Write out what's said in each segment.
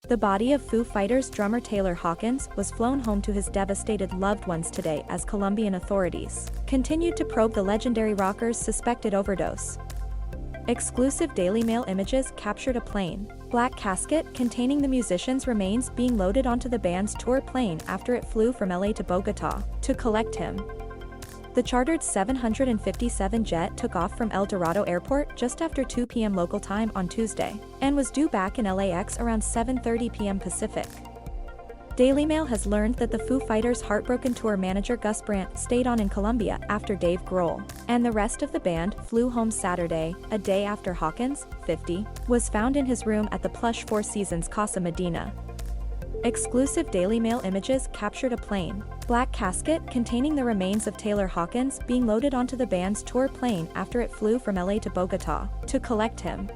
The body of Foo Fighters drummer Tyler Hawkins was flown home to his devastated loved ones today as Colombian authorities continued to probe the legendary rocker's suspected overdose. Exclusive DailyMail images captured a plain, black casket containing the musician's remains being loaded onto the band's tour plane after it flew from LA to Bogota to collect him. The chartered 757 jet took off from El Dorado Airport just after 2 p.m. local time on Tuesday, and was due back in LAX around 7:30 p.m. Pacific. DailyMail has learned that the Foo Fighters' Heartbroken tour manager Gus Brandt stayed on in Colombia after Dave Grohl and the rest of the band flew home Saturday, a day after Hawkins, 50, was found in his room at the plush Four Seasons Casa Medina. Exclusive DailyMail images captured a plain, black casket containing the remains of Tyler Hawkins being loaded onto the band's tour plane after it flew from LA to Bogota to collect him.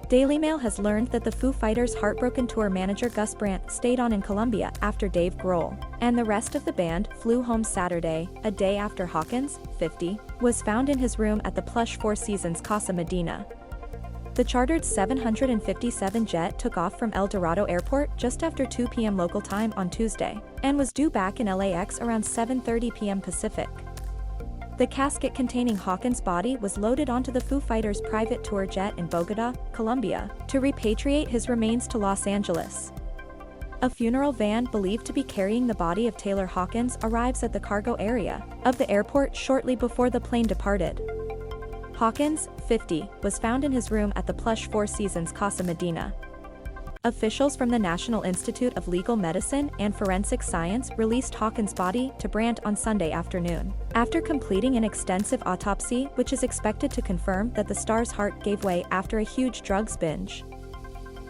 DailyMail has learned that the Foo Fighters' Heartbroken tour manager Gus Brandt stayed on in Colombia after Dave Grohl and the rest of the band flew home Saturday, a day after Hawkins, 50, was found in his room at the plush Four Seasons Casa Medina. The chartered 757 jet took off from El Dorado Airport just after 2 p.m. local time on Tuesday and was due back in LAX around 7:30 p.m. Pacific. The casket containing Hawkins' body was loaded onto the Foo Fighters' private tour jet in Bogota, Colombia, to repatriate his remains to Los Angeles. A funeral van believed to be carrying the body of Tyler Hawkins arrives at the cargo area of the airport shortly before the plane departed. Hawkins, 50, was found in his room at the plush Four Seasons Casa Medina. Officials from the National Institute of Legal Medicine and Forensic Science released Hawkins' body to Brandt on Sunday afternoon, after completing an extensive autopsy which is expected to confirm that the star's heart gave way after a huge drugs binge.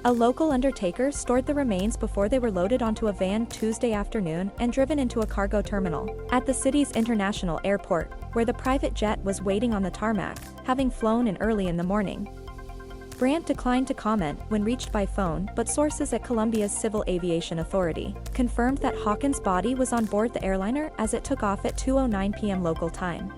A local undertaker stored the remains before they were loaded onto a van Tuesday afternoon and driven into a cargo terminal at the city's international airport, where the private jet was waiting on the tarmac, having flown in early in the morning. Brandt declined to comment when reached by phone, but sources at Colombia's Civil Aviation Authority confirmed that Hawkins' body was on board the airliner as it took off at 2:09 p.m. local time.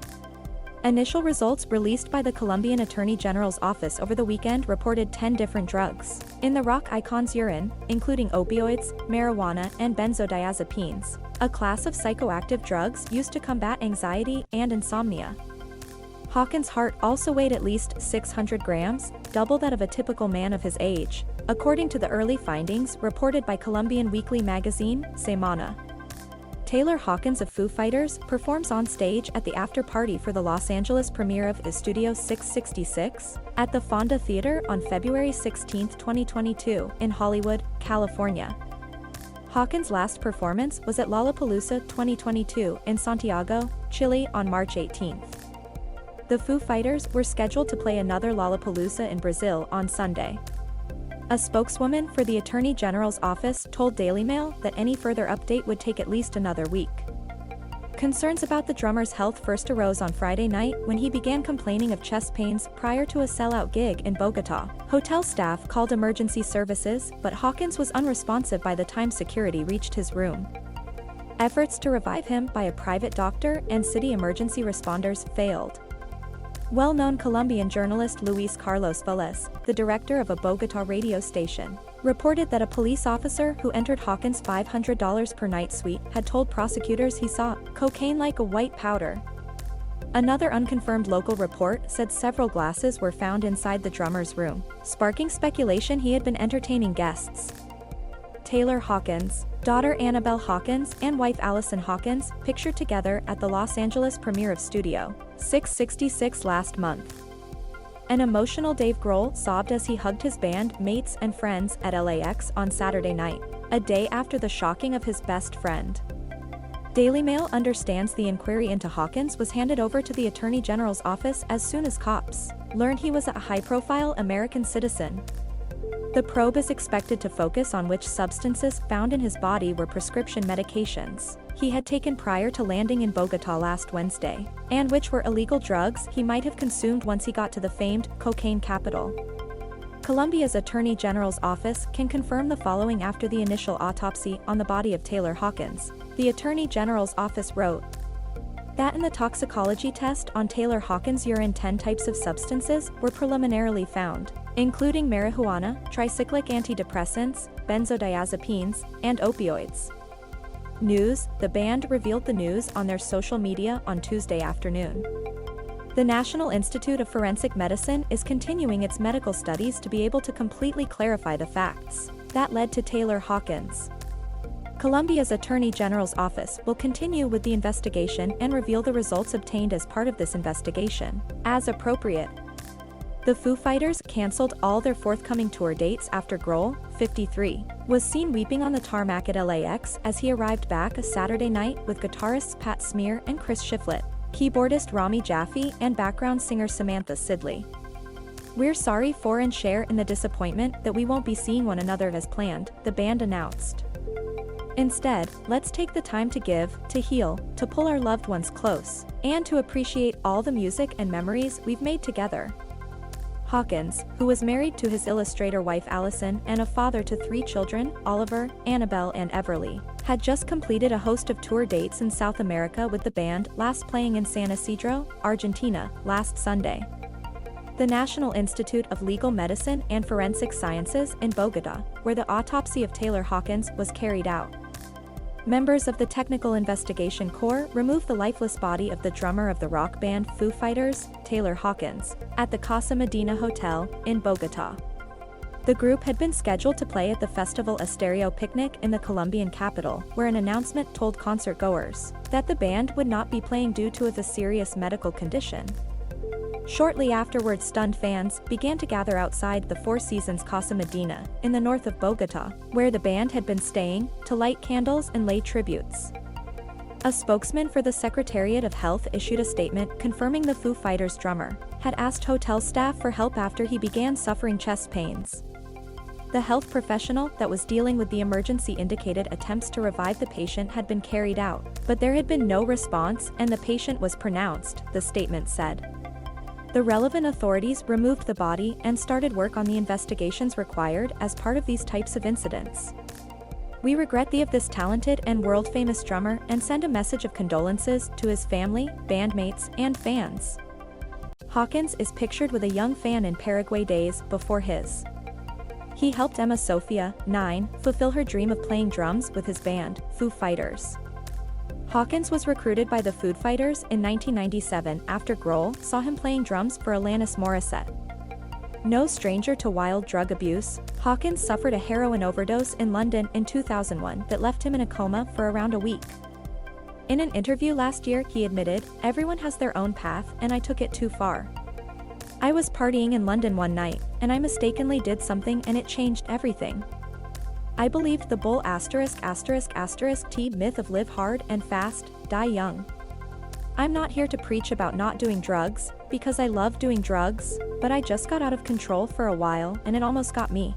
Initial results released by the Colombian Attorney General's office over the weekend reported 10 different drugs in the rock icon's urine, including opioids, marijuana, and benzodiazepines, a class of psychoactive drugs used to combat anxiety and insomnia. Hawkins' heart also weighed at least 600 grams, double that of a typical man of his age, according to the early findings reported by Colombian weekly magazine, Semana. Tyler Hawkins of Foo Fighters performs on stage at the after-party for the Los Angeles premiere of Studio 666 at the Fonda Theater on February 16, 2022, in Hollywood, California. Hawkins' last performance was at Lollapalooza 2022 in Santiago, Chile on March 18. The Foo Fighters were scheduled to play another Lollapalooza in Brazil on Sunday. A spokeswoman for the Attorney General's office told DailyMail that any further update would take at least another week. Concerns about the drummer's health first arose on Friday night when he began complaining of chest pains prior to a sellout gig in Bogota. Hotel staff called emergency services, but Hawkins was unresponsive by the time security reached his room. Efforts to revive him by a private doctor and city emergency responders failed. Well-known Colombian journalist Luis Carlos Velez, the director of a Bogota radio station, reported that a police officer who entered Hawkins' $500 per night suite had told prosecutors he saw cocaine like a white powder. Another unconfirmed local report said several glasses were found inside the drummer's room, sparking speculation he had been entertaining guests. Tyler Hawkins, daughter Annabelle Hawkins and wife Allison Hawkins pictured together at the Los Angeles premiere of Studio 666 last month. An emotional Dave Grohl sobbed as he hugged his band mates and friends at LAX on Saturday night, a day after the shocking of his best friend. DailyMail understands the inquiry into Hawkins was handed over to the Attorney General's office as soon as cops learned he was a high-profile American citizen. The probe is expected to focus on which substances found in his body were prescription medications he had taken prior to landing in Bogota last Wednesday, and which were illegal drugs he might have consumed once he got to the famed cocaine capital. Colombia's Attorney General's office can confirm the following after the initial autopsy on the body of Tyler Hawkins. The Attorney General's office wrote that in the toxicology test on Tyler Hawkins' urine 10 types of substances were preliminarily found, including marijuana, tricyclic antidepressants, benzodiazepines, and opioids. News: the band revealed the news on their social media on Tuesday afternoon. The National Institute of Forensic Medicine is continuing its medical studies to be able to completely clarify the facts that led to Tyler Hawkins. Colombia's Attorney General's office will continue with the investigation and reveal the results obtained as part of this investigation, as appropriate. The Foo Fighters canceled all their forthcoming tour dates after Grohl, 53, was seen weeping on the tarmac at LAX as he arrived back a Saturday night with guitarists Pat Smear and Chris Shiflett, keyboardist Rami Jaffe and background singer Samantha Sidley. "We're sorry for and share in the disappointment that we won't be seeing one another as planned," the band announced. "Instead, let's take the time to give, to heal, to pull our loved ones close, and to appreciate all the music and memories we've made together." Hawkins, who was married to his illustrator wife Allison and a father to 3 children, Oliver, Annabelle and Everly, had just completed a host of tour dates in South America with the band, last playing in San Isidro, Argentina, last Sunday. The National Institute of Legal Medicine and Forensic Sciences in Bogota, where the autopsy of Tyler Hawkins was carried out. Members of the Technical Investigation Corps removed the lifeless body of the drummer of the rock band Foo Fighters, Tyler Hawkins, at the Casa Medina Hotel, in Bogota. The group had been scheduled to play at the Festival Estéreo Picnic in the Colombian capital, where an announcement told concert-goers that the band would not be playing due to a serious medical condition. Shortly afterwards, stunned fans began to gather outside the Four Seasons Casa Medina, in the north of Bogota, where the band had been staying, to light candles and lay tributes. A spokesman for the Secretariat of Health issued a statement confirming the Foo Fighters drummer had asked hotel staff for help after he began suffering chest pains. The health professional that was dealing with the emergency indicated attempts to revive the patient had been carried out, but there had been no response and the patient was pronounced, the statement said. The relevant authorities removed the body and started work on the investigations required as part of these types of incidents. "We regret the of this talented and world-famous drummer and send a message of condolences to his family, bandmates, and fans." Hawkins is pictured with a young fan in Paraguay days before his. He helped Emma Sophia, 9, fulfill her dream of playing drums with his band, Foo Fighters. Hawkins was recruited by the Foo Fighters in 1997 after Grohl saw him playing drums for Alanis Morissette. No stranger to wild drug abuse, Hawkins suffered a heroin overdose in London in 2001 that left him in a coma for around a week. In an interview last year, he admitted, "Everyone has their own path, and I took it too far. I was partying in London one night, and I mistakenly did something and it changed everything. I believed the bull ****T myth of live hard and fast, die young. I'm not here to preach about not doing drugs, because I love doing drugs, but I just got out of control for a while and it almost got me."